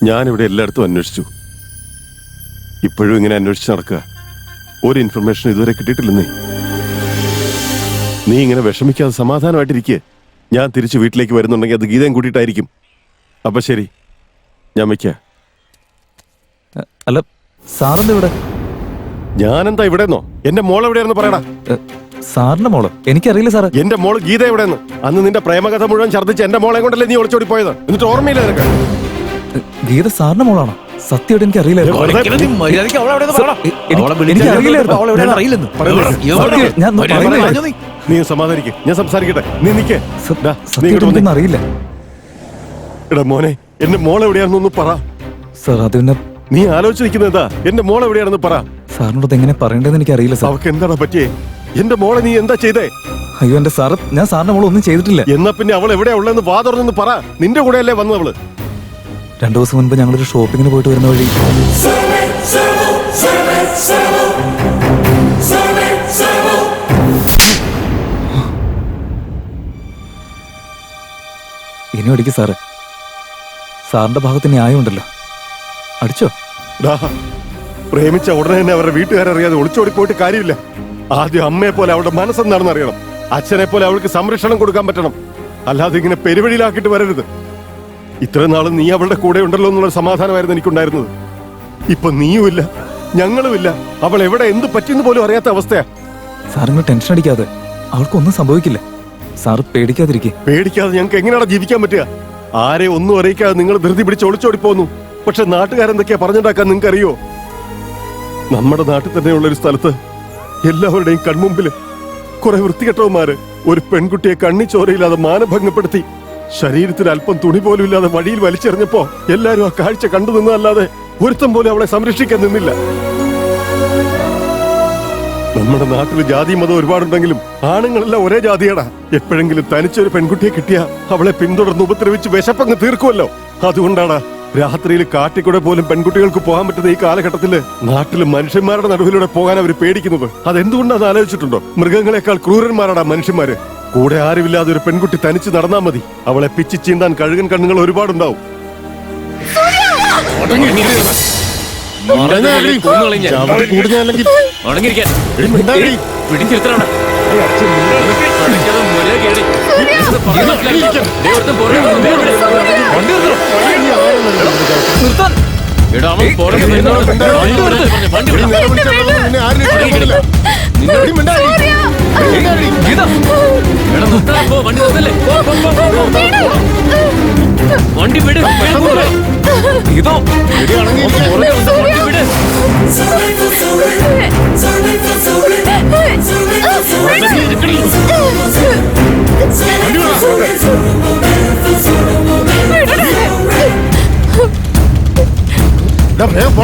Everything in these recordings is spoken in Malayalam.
ഞാനിവിടെ എല്ലായിടത്തും അന്വേഷിച്ചു. ഇപ്പോഴും ഇങ്ങനെ അന്വേഷിച്ച് നടക്കുക. ഒരു ഇൻഫർമേഷൻ ഇതുവരെ കിട്ടിയിട്ടില്ലെന്നേ. നീ ഇങ്ങനെ വിഷമിക്കാതെ സമാധാനമായിട്ടിരിക്കുക. ഞാൻ തിരിച്ച് വീട്ടിലേക്ക് വരുന്നുണ്ടെങ്കിൽ അത് ഗീതയും കൂട്ടിയിട്ടായിരിക്കും. അപ്പൊ ശരി, ഞാൻ വയ്ക്ക. അല്ല, സാറിന്റെ ഇവിടെ? ഞാനെന്താ ഇവിടെന്നോ? എന്റെ മോൾ എവിടെയാണെന്ന് പറയടാ. സാറിന്റെ മോള്? എനിക്കറിയില്ല സാറ്. എന്റെ മോള് ഗീത എവിടെയെന്ന്? അന്ന് നിന്റെ പ്രേമകഥ മുഴുവൻ ഛർദ്ദിച്ച് എന്റെ മോളെ കൊണ്ടല്ലേ നീ ഒളിച്ചോടി പോയത്? എന്നിട്ട് ഓർമ്മയില്ല നിനക്ക്? ഗീത സാറിന്റെ മോളാണോ? സത്യമായിട്ട് എനിക്കറിയില്ലായിരുന്നു. നീ സമാധാനിക്ക്, ഞാൻ സംസാരിക്കട്ടെ. നീ നിക്ക്. അറിയില്ല. എടാ മോനെ, എന്റെ മോൾ എവിടെയാണെന്നൊന്ന് പറ. സാർ അത് പിന്നെ നീ ആലോചിച്ചിരിക്കുന്നതാ. എന്റെ മോൾ എവിടെയാണെന്ന് പറ. സാറിനോട് എങ്ങനെ പറയേണ്ടതെന്ന് എനിക്ക് അറിയില്ല സാർ. അവർക്ക് എന്താണ് പറ്റിയേ? എന്റെ മോളെ നീ എന്താ ചെയ്തേ? അയ്യോ എന്റെ സാറ്, ഞാൻ സാറിന്റെ മോളെ ഒന്നും ചെയ്തിട്ടില്ല. എന്നാ പിന്നെ അവൾ എവിടെയാ ഉള്ളതെന്ന് വാ തുറന്നെന്ന് പറ. നിന്റെ കൂടെ അല്ലേ വന്നത് അവള്? 2 ദിവസം മുൻപ് ഞങ്ങളൊരു ഷോപ്പിങ്ങിന് പോയിട്ട് വരുന്ന വഴി ഇനി അടിക്കും സാറേ. സാറിന്റെ ഭാഗത്ത് ന്യായമുണ്ടല്ലോ. അടിച്ചോ? പ്രേമിച്ച ഉടനെ തന്നെ അവരുടെ വീട്ടുകാരറിയാതെ ഒളിച്ചോടി പോയിട്ട് കാര്യമില്ല. ആദ്യം അമ്മയെ പോലെ അവളുടെ മനസ്സെന്താണെന്ന് അറിയണം. അച്ഛനെ പോലെ അവൾക്ക് സംരക്ഷണം കൊടുക്കാൻ പറ്റണം. അല്ലാതെ ഇങ്ങനെ പെരുവഴിയിലാക്കിയിട്ട് വരരുത്. ഇത്ര നാളും നീ അവളുടെ കൂടെ ഉണ്ടല്ലോ എന്നുള്ള സമാധാനമായിരുന്നു എനിക്കുണ്ടായിരുന്നത്. ഇപ്പൊ നീയുമില്ല, ഞങ്ങളുമില്ല. അവൾ എവിടെ എന്ത് പറ്റിയെന്ന് പോലും അറിയാത്ത അവസ്ഥയാ. സാറിന് ടെൻഷൻ അടിക്കാതെ, അവൾക്കൊന്നും സംഭവിക്കില്ല. സാറ് പേടിക്കാതിരിക്കെ. പേടിക്കാതെ ഞങ്ങൾക്ക് എങ്ങനെയാണ് ജീവിക്കാൻ പറ്റുക? ആരെ ഒന്നും അറിയിക്കാതെ നിങ്ങൾ ധൃതി പിടിച്ച് ഒളിച്ചോടി പോന്നു. പക്ഷെ നാട്ടുകാരെന്തൊക്കെയാ പറഞ്ഞുണ്ടാക്കാൻ നിങ്ങൾക്ക് അറിയോ? നമ്മുടെ നാട്ടിൽ തന്നെയുള്ള ഒരു സ്ഥലത്ത് എല്ലാവരുടെയും കൺമുമ്പില് കുറെ വൃത്തികെട്ടവന്മാര് ഒരു പെൺകുട്ടിയെ കണ്ണിച്ചോരയില്ലാതെ മാനഭംഗപ്പെടുത്തി ശരീരത്തിൽ അല്പം തുണി പോലും ഇല്ലാതെ വഴിയിൽ വലിച്ചെറിഞ്ഞപ്പോ എല്ലാരും ആ കാഴ്ച കണ്ടു നിന്നല്ലാതെ ഒരുത്തം പോലും അവളെ സംരക്ഷിക്കാൻ നിന്നില്ല. നമ്മുടെ നാട്ടിൽ ജാതി മതം ഒരുപാടുണ്ടെങ്കിലും ആണുങ്ങളെല്ലാം ഒരേ ജാതിയാടാ. എപ്പോഴെങ്കിലും തനിച്ചൊരു പെൺകുട്ടിയെ കിട്ടിയാ അവളെ പിന്തുടർന്ന് ഉപദ്രവിച്ച് വിശപ്പങ്ങ് തീർക്കുമല്ലോ. അതുകൊണ്ടാണ് രാത്രിയിൽ കാട്ടിക്കൂടെ പോലും പെൺകുട്ടികൾക്ക് പോകാൻ പറ്റുന്ന ഈ കാലഘട്ടത്തില് നാട്ടില് മനുഷ്യന്മാരുടെ നടുവിലൂടെ പോകാൻ അവർ പേടിക്കുന്നത്. അതെന്തുകൊണ്ടാന്ന് ആലോചിച്ചിട്ടുണ്ടോ? മൃഗങ്ങളെക്കാൾ ക്രൂരന്മാരാടാ മനുഷ്യന്മാര്. കൂടെ ആരുമില്ലാതെ ഒരു പെൺകുട്ടി തനിച്ച് നടന്നാ മതി. അവളെ പിച്ചി ചീന്താൻ കഴുകൻ കണ്ണുകൾ ഒരുപാടുണ്ടാവും. വണ്ടി വിട്. ഇതോ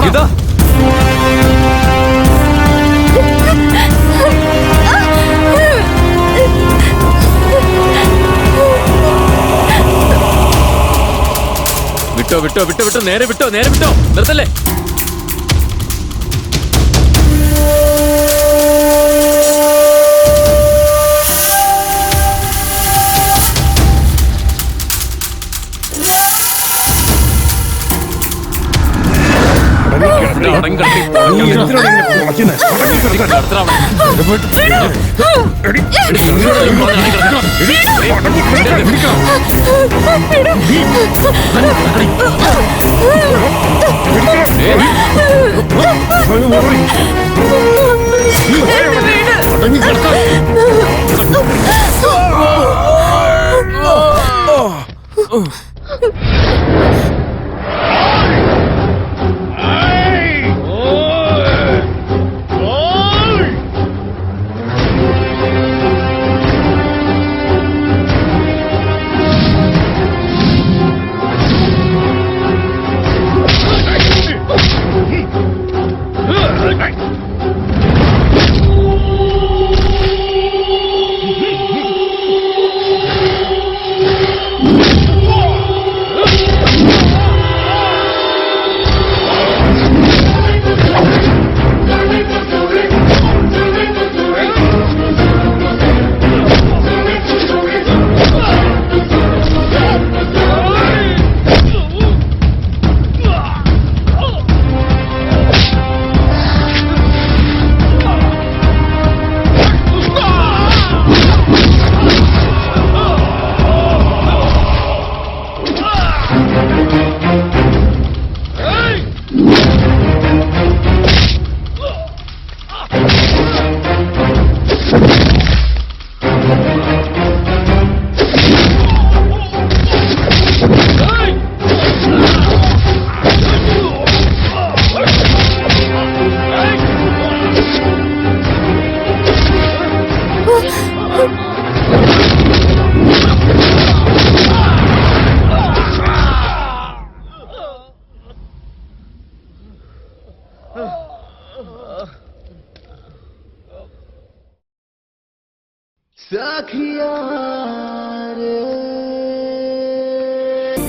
ഇതാ വിട്ടോ വിട്ടോ വിട്ടോ വിട്ടോ നേരെ വിട്ടോ, നേരെ വിട്ടോ, നിർത്തല്ലേ.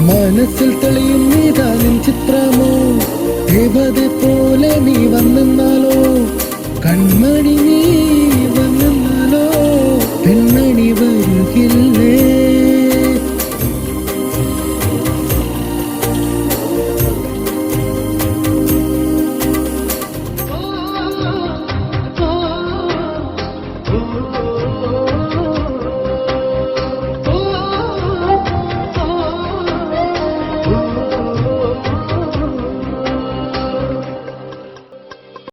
മനസ്സിൽ തെളിയും നീതാനിൻ ചിത്രമോ ദേവതെ പോലെ നീ വന്നെന്നാലോ കൺമണി നീ വന്നെന്നാലോ പെൺമണി വരുകില്ലേ oh, oh, oh, oh.